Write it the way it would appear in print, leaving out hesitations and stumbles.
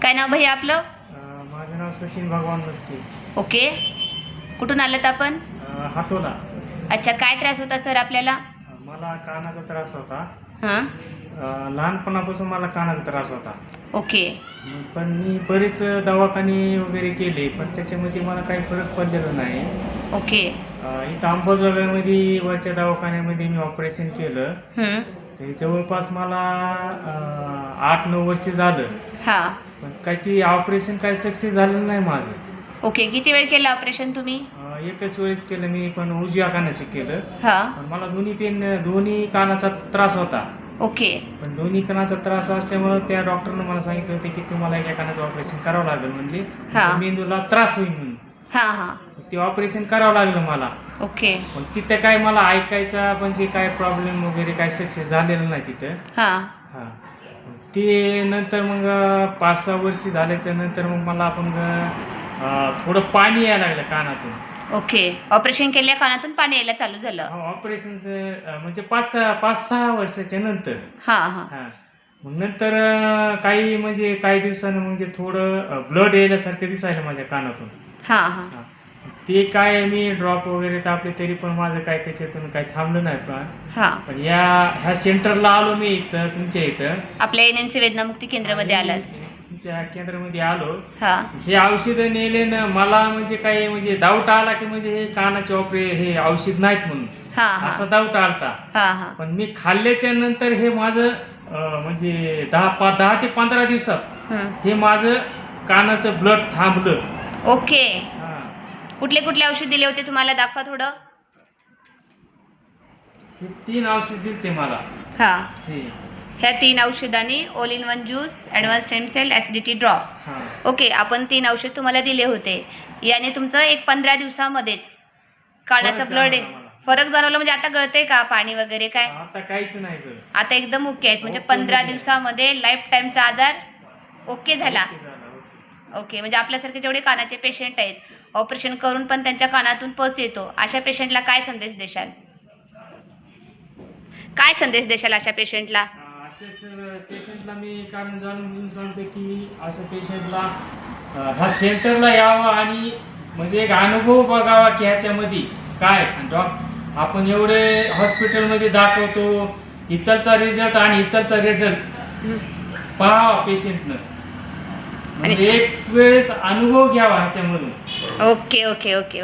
काय नाव भैया आपलं? माझं नाव सचिन भगवान मस्के. ओके. कुठून आलात आपण? हातोला. अच्छा, काय त्रास होता सर आपल्याला? मला कानाचा त्रास होता. हां. लहानपणापासून मला कानाचा त्रास होता. ओके. पण मी बरेच दवाखाने वगैरे केले, पण त्याच्यामध्ये मला काही फरक पडलेला नाही. ओके. इथं अंबाजोगाईमध्ये वरच्या दवाखान्यामध्ये मी ऑपरेशन केलं. तरी जवळपास मला 8-9 वर्ष झालं. हां. पण काही ते ऑपरेशन काही सक्सेस झालेलं नाही माझं. ओके. किती वेळ केलं ऑपरेशन तुम्ही? एकच वेळेस केलं मी, पण उजव्या कानाचं केलं. हां. पण मला दोन्ही कानाचा त्रास होता. ओके. पण दोन्ही कानाचा त्रास असल्यामुळे त्या डॉक्टरनं मला सांगितलं होतं की तुम्हाला एका कानाचं ऑपरेशन करावं लागेल, म्हणले हां. मेंदूला त्रास होईल म्हणून. हां हां. ते ऑपरेशन करावं लागलं मला. ओके. पण तिथं काय मला ऐकायचा म्हणजे काय प्रॉब्लेम वगैरे काय सक्सेस झालेलं नाही तिथं. हां. हां. ते नंतर मग 5-6 वर्ष झाल्याच्या नंतर मग मला थोडं पाणी यायला लागलं कानातून. ओके. ऑपरेशन केल्या कानातून पाणी यायला चालू झालं? ऑपरेशनचं म्हणजे 5-6 वर्षाच्या नंतर. हां हां. हां. मग नंतर काही दिवसानं म्हणजे थोडं ब्लड यायल्यासारखं दिसायला माझ्या कानातून. हां हां. हां. ते काय मी ड्रॉप वगैरे टाकले तरी पण माझं काय त्याच्यातून काही थांबलं नाही. हां. पण ह्या सेंटरला आलो मी इथं, तुमच्या इथं आपल्या NMC वेदनामुक्ती केंद्रामध्ये आलात? तुमच्या केंद्रामध्ये आलो. हां. हे औषधं नेले ना, मला म्हणजे डाऊट आला की म्हणजे हे कानाचे हे औषध नाहीत म्हणून. हां हां. असा डाऊट आलता. हां हां. पण मी खाल्ल्याच्या नंतर हे माझं म्हणजे 10 ते 15 दिवसात हे माझं कानाचं ब्लड थांबलं. ओके. हां. कुठले कुठले औषध दिले होते तुम्हाला? दाखवा थोडं. हे 3 औषध दिले मला. हां. हे ह्या 3 औषधांनी all in one juice, advance stem cell, acidity drop. हां. ओके. आपण 3 औषध तुम्हाला दिले होते. याने तुमचं 15 दिवसामध्येच कानाचं ब्लड फरक जाणवला. म्हणजे आता गळतंय का पाणी वगैरे काय? आता काहीच नाही गं. आता एकदम ओके आहेत. म्हणजे 15 दिवसामध्ये लाईफ टाईमचा आजार ओके झाला. ओके. म्हणजे आपल्यासारखे जेवढे कानाचे पेशंट आहेत, ऑपरेशन करून पण त्यांच्या कानातून पस येतो, अशा पेशंटला काय संदेश देशाल? काय संदेश देशाल अशा पेशंटला? असेच पेशंटला मी कारण जाणून सांगतो की असं पेशंटला ह्या सेंटरला यावं आणि म्हणजे एक अनुभव बघावा की ह्याच्यामध्ये काय. आपण एवढे हॉस्पिटलमध्ये दाखवतो, इथलचा रिझल्ट आणि इथलचा रिझल्ट पाहावा पेशंटनं. म्हणजे एक वेळेस अनुभव घ्यावा ह्याच्यामधून. Okay okay okay.